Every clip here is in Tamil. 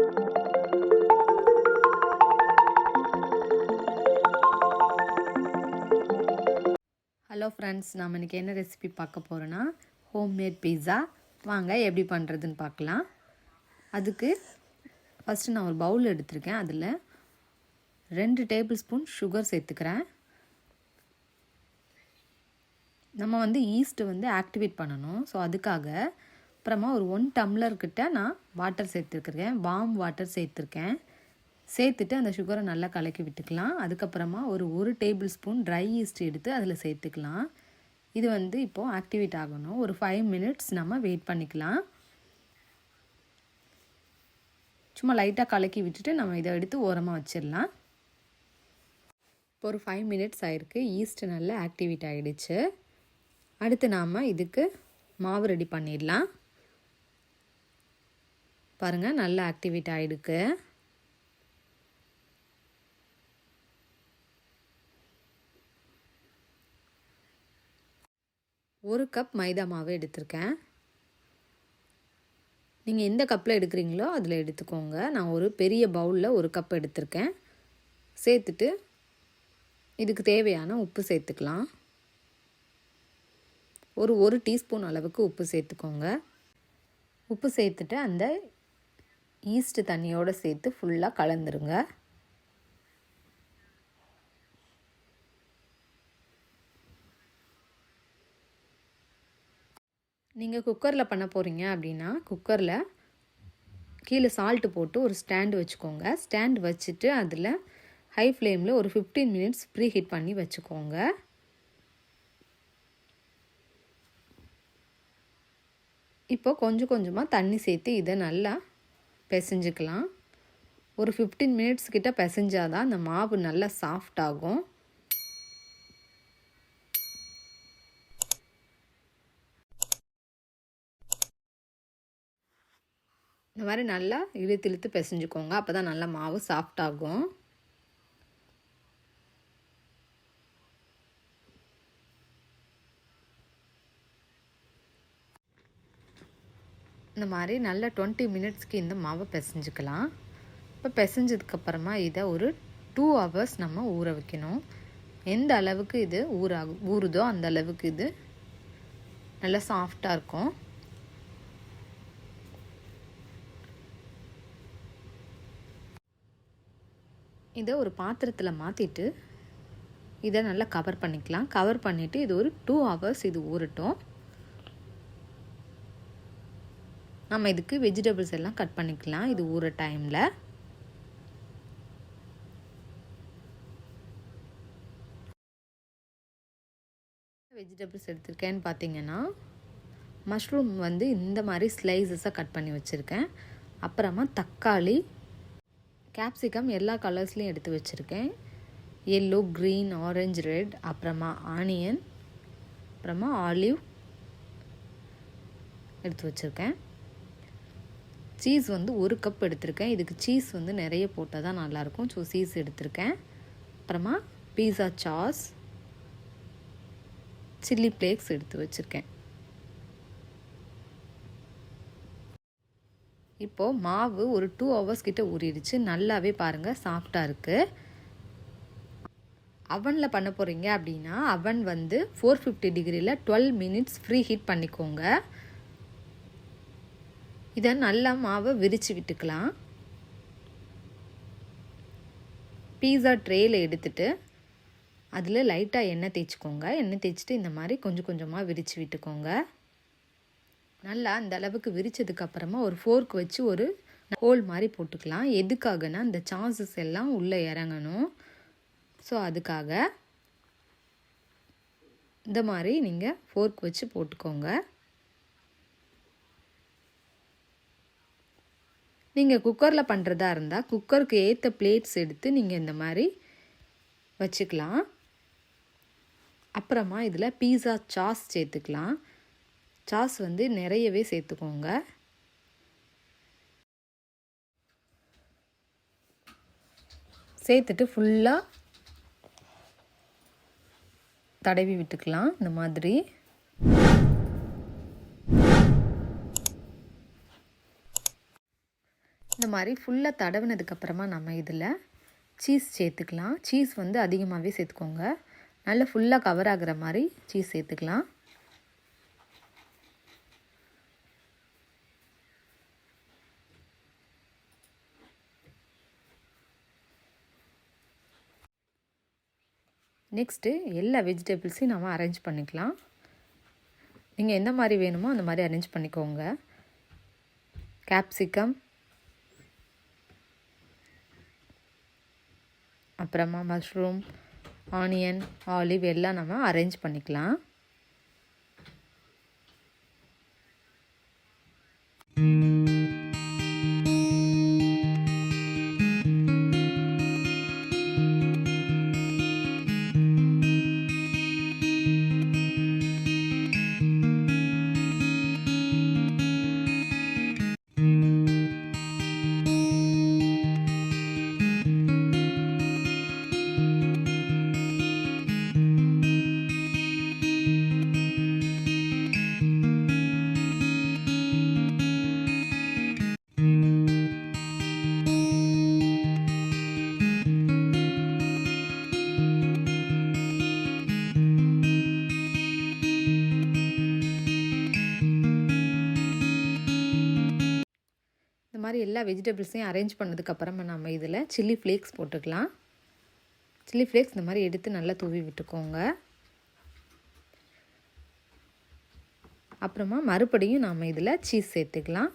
ஹலோ ஃப்ரெண்ட்ஸ், நாம் இன்றைக்கி என்ன ரெசிபி பார்க்க போகிறோன்னா ஹோம்மேட் பீஸா. வாங்க எப்படி பண்ணுறதுன்னு பார்க்கலாம். அதுக்கு ஃபஸ்ட்டு நான் ஒரு பவுல் எடுத்திருக்கேன். அதில் 2 டேபிள் ஸ்பூன் சுகர் சேர்த்துக்கிறேன். நம்ம ஈஸ்ட்டு ஆக்டிவேட் பண்ணணும். ஸோ அதுக்காக அப்புறமா ஒரு 1 டம்ளர்கிட்ட நான் வாட்டர் சேர்த்துருக்கேன். வார்ம் வாட்டர் சேர்த்துருக்கேன். சேர்த்துட்டு அந்த சுகரை நல்லா கலக்கி விட்டுக்கலாம். அதுக்கப்புறமா ஒரு டேபிள் ஸ்பூன் ட்ரை ஈஸ்ட் எடுத்து அதில் சேர்த்துக்கலாம். இது இப்போது ஆக்டிவேட் ஆகணும். ஒரு 5 மினிட்ஸ் நம்ம வெயிட் பண்ணிக்கலாம். சும்மா லைட்டாக கலக்கி விட்டுட்டு நம்ம இதை எடுத்து ஓரமாக வச்சிடலாம். இப்போ ஒரு 5 மினிட்ஸ் ஆகிருக்கு. ஈஸ்ட் நல்லா ஆக்டிவேட் ஆகிடுச்சு. அடுத்து நாம் இதுக்கு மாவு ரெடி பண்ணிடலாம். பாருங்கள், நல்லா ஆக்டிவேட் ஆகிடுக்கு. ஒரு கப் மைதா மாவு எடுத்திருக்கேன். நீங்கள் எந்த கப்பில் எடுக்கிறீங்களோ அதில் எடுத்துக்கோங்க. நான் ஒரு பெரிய பவுலில் 1 கப் எடுத்திருக்கேன். சேர்த்துட்டு இதுக்கு தேவையான உப்பு சேர்த்துக்கலாம். ஒரு டீஸ்பூன் அளவுக்கு உப்பு சேர்த்துக்கோங்க. உப்பு சேர்த்துட்டு அந்த ஈஸ்ட் தண்ணியோடு சேர்த்து ஃபுல்லாக கலந்துருங்க. நீங்கள் குக்கரில் பண்ண போகிறீங்க அப்படின்னா குக்கரில் கீழே சால்ட்டு போட்டு ஒரு ஸ்டாண்டு வச்சுக்கோங்க. ஸ்டாண்ட் வச்சுட்டு அதில் ஹை ஃப்ளேமில் ஒரு 15 மினிட்ஸ் ப்ரீ ஹீட் பண்ணி வச்சுக்கோங்க. இப்போ கொஞ்சம் கொஞ்சமாக தண்ணி சேர்த்து இதை நல்லா பிசைஞ்சுக்கலாம். ஒரு 15 மினிட்ஸ் கிட்ட பிசைஞ்சாதான் அந்த மாவு நல்லா சாஃப்ட் ஆகும். இந்த மாதிரி நல்லா இழுத்து இழுத்து பிசைஞ்சுக்கோங்க. அப்போ தான் நல்லா மாவு சாஃப்ட் ஆகும். இந்த மாதிரி நல்லா 20 மினிட்ஸ்க்கு இந்த மாவை பிசைஞ்சுக்கலாம். இப்போ பிசைஞ்சதுக்கப்புறமா இதை ஒரு 2 ஹவர்ஸ் நம்ம ஊற வைக்கணும். எந்த அளவுக்கு இது ஊறுதோ அந்த அளவுக்கு இது நல்லா சாஃப்டாக இருக்கும். இதை ஒரு பாத்திரத்தில் மாற்றிட்டு இதை நல்லா கவர் பண்ணிக்கலாம். கவர் பண்ணிவிட்டு இது ஒரு 2 ஹவர்ஸ் இது ஊறட்டும். நம்ம இதுக்கு வெஜிடபிள்ஸ் எல்லாம் கட் பண்ணிக்கலாம் இது ஊற டைமில். வெஜிடபிள்ஸ் எடுத்திருக்கேன்னு பார்த்தீங்கன்னா மஷ்ரூம் இந்த மாதிரி ஸ்லைசஸாக கட் பண்ணி வச்சுருக்கேன். அப்புறமா தக்காளி, கேப்சிகம் எல்லா கலர்ஸ்லையும் எடுத்து வச்சுருக்கேன். எல்லோ, க்ரீன், ஆரஞ்சு, ரெட், அப்புறமா ஆனியன், அப்புறமா ஆலிவ் எடுத்து வச்சுருக்கேன். சீஸ் 1 கப் எடுத்திருக்கேன். இதுக்கு சீஸ் நிறைய போட்டால் தான் நல்லாயிருக்கும். ஸோ சீஸ் எடுத்திருக்கேன். அப்புறமா பீஸா சாஸ், சில்லி ஃப்ளேக்ஸ் எடுத்து வச்சுருக்கேன். இப்போது மாவு ஒரு 2 ஹவர்ஸ் கிட்ட ஊறிடுச்சு. நல்லாவே பாருங்கள் சாஃப்டாக இருக்குது. அவனில் பண்ண போகிறீங்க அப்படின்னா அவன் 450 டிகிரியில் 12 மினிட்ஸ் ஃப்ரீ ஹீட் பண்ணிக்கோங்க. இதை நல்லா மாவை விரித்து விட்டுக்கலாம். பீஸா ட்ரேயில் எடுத்துட்டு அதில் லைட்டாக எண்ணெய் தேய்ச்சிக்கோங்க. எண்ணெய் தேய்ச்சிட்டு இந்த மாதிரி கொஞ்சம் கொஞ்சமாக விரித்து விட்டுக்கோங்க. நல்லா அந்த அளவுக்கு விரித்ததுக்கப்புறமா ஒரு ஃபோர்க் வச்சு ஒரு ஹோல் மாதிரி போட்டுக்கலாம். எதுக்காகனா அந்த சாஸஸ் எல்லாம் உள்ளே இறங்கணும். ஸோ அதுக்காக இந்த மாதிரி நீங்கள் ஃபோர்க் வச்சு போட்டுக்கோங்க. நீங்கள் குக்கரில் பண்ணுறதா இருந்தால் குக்கருக்கு ஏற்ற பிளேட்ஸ் எடுத்து நீங்கள் இந்த மாதிரி வச்சுக்கலாம். அப்புறமா இதில் பீஸா சாஸ் சேர்த்துக்கலாம். சாஸ் நிறையவே சேர்த்துக்கோங்க. சேர்த்துட்டு ஃபுல்லாக தடவி விட்டுக்கலாம். இந்த மாதிரி இந்த மாதிரி ஃபுல்லாக தடவினதுக்கப்புறமா நம்ம இதில் சீஸ் சேர்த்துக்கலாம். சீஸ் வந்து அதிகமாகவே சேர்த்துக்கோங்க. நல்லா ஃபுல்லாக கவர் ஆகிற மாதிரி சீஸ் சேர்த்துக்கலாம். நெக்ஸ்ட்டு எல்லா வெஜிடபிள்ஸையும் நம்ம அரேஞ்ச் பண்ணிக்கலாம். நீங்கள் எந்த மாதிரி வேணுமோ அந்த மாதிரி அரேஞ்ச் பண்ணிக்கோங்க. கேப்சிகம், அப்புறமா மஷ்ரூம், ஆனியன், ஆலிவ் எல்லாம் நம்ம அரேஞ்ச் பண்ணிக்கலாம். இந்த மாதிரி எல்லா வெஜிடபிள்ஸையும் அரேஞ்ச் பண்ணதுக்கப்புறமா நம்ம இதில் சில்லி ஃப்ளேக்ஸ் போட்டுக்கலாம். சில்லி ஃப்ளேக்ஸ் இந்த மாதிரி எடுத்து நல்லா தூவி விட்டுக்கோங்க. அப்புறமா மறுபடியும் நாம் இதில் சீஸ் சேர்த்துக்கலாம்.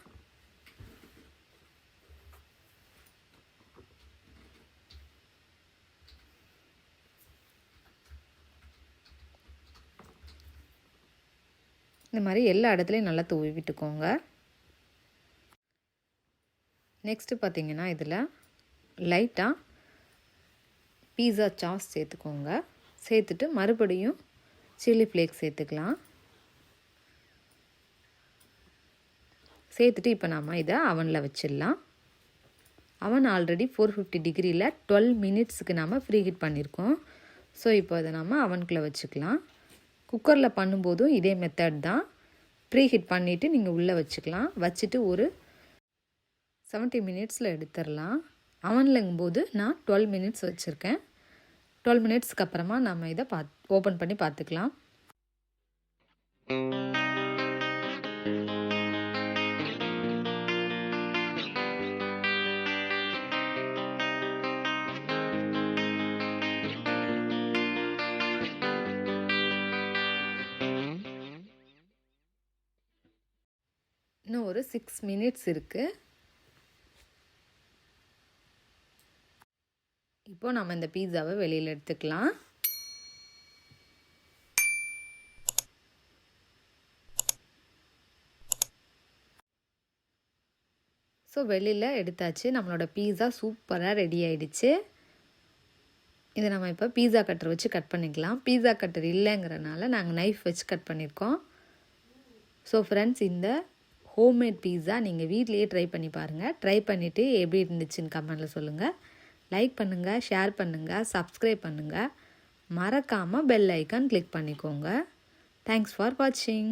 இந்த மாதிரி எல்லா இடத்துலையும் நல்லா தூவி விட்டுக்கோங்க. நெக்ஸ்ட்டு பார்த்திங்கன்னா இதில் லைட்டாக பீஸா சாஸ் சேர்த்துக்கோங்க. சேர்த்துட்டு மறுபடியும் சில்லி ஃப்ளேக்ஸ் சேர்த்துக்கலாம். சேர்த்துட்டு இப்போ நம்ம இதை அவனில் வச்சிடலாம். அவன் ஆல்ரெடி 450 டிகிரியில் 12 மினிட்ஸுக்கு நம்ம ப்ரீ ஹீட் பண்ணியிருக்கோம். ஸோ இப்போ அதை நம்ம அவனுக்குள்ளே வச்சுக்கலாம். குக்கரில் பண்ணும்போதும் இதே மெத்தட் தான். ப்ரீ ஹீட் பண்ணிவிட்டு நீங்கள் உள்ளே வச்சுக்கலாம். வச்சுட்டு ஒரு 70 மினிட்ஸில் எடுத்துடலாம். அவன்லங்கும்போது நான் 12 மினிட்ஸ் வச்சுருக்கேன். 12 மினிட்ஸ்க்கு அப்புறமா நம்ம இதை ஓப்பன் பண்ணி பார்த்துக்கலாம். இன்னும் ஒரு 6 மினிட்ஸ் இருக்குது. இப்போ நம்ம இந்த பீஸாவை வெளியில் எடுத்துக்கலாம். ஸோ வெளியில் எடுத்தாச்சு. நம்மளோட பீஸா சூப்பராக ரெடி ஆகிடுச்சு. இதை நம்ம இப்போ பீஸா கட்டர் வச்சு கட் பண்ணிக்கலாம். பீஸா கட்டர் இல்லைங்கிறனால நாங்கள் நைஃப் வச்சு கட் பண்ணியிருக்கோம். ஸோ ஃப்ரெண்ட்ஸ், இந்த ஹோம்மேட் பீஸா நீங்கள் வீட்லேயே ட்ரை பண்ணி பாருங்கள். ட்ரை பண்ணிவிட்டு எப்படி இருந்துச்சுன்னு கமெண்டில் சொல்லுங்கள். லைக் பண்ணுங்கள், ஷேர் பண்ணுங்கள், சப்ஸ்கிரைப் பண்ணுங்கள். மறக்காமல் பெல் ஐக்கான் கிளிக் பண்ணிக்கோங்க. தேங்க்ஸ் ஃபார் வாட்சிங்.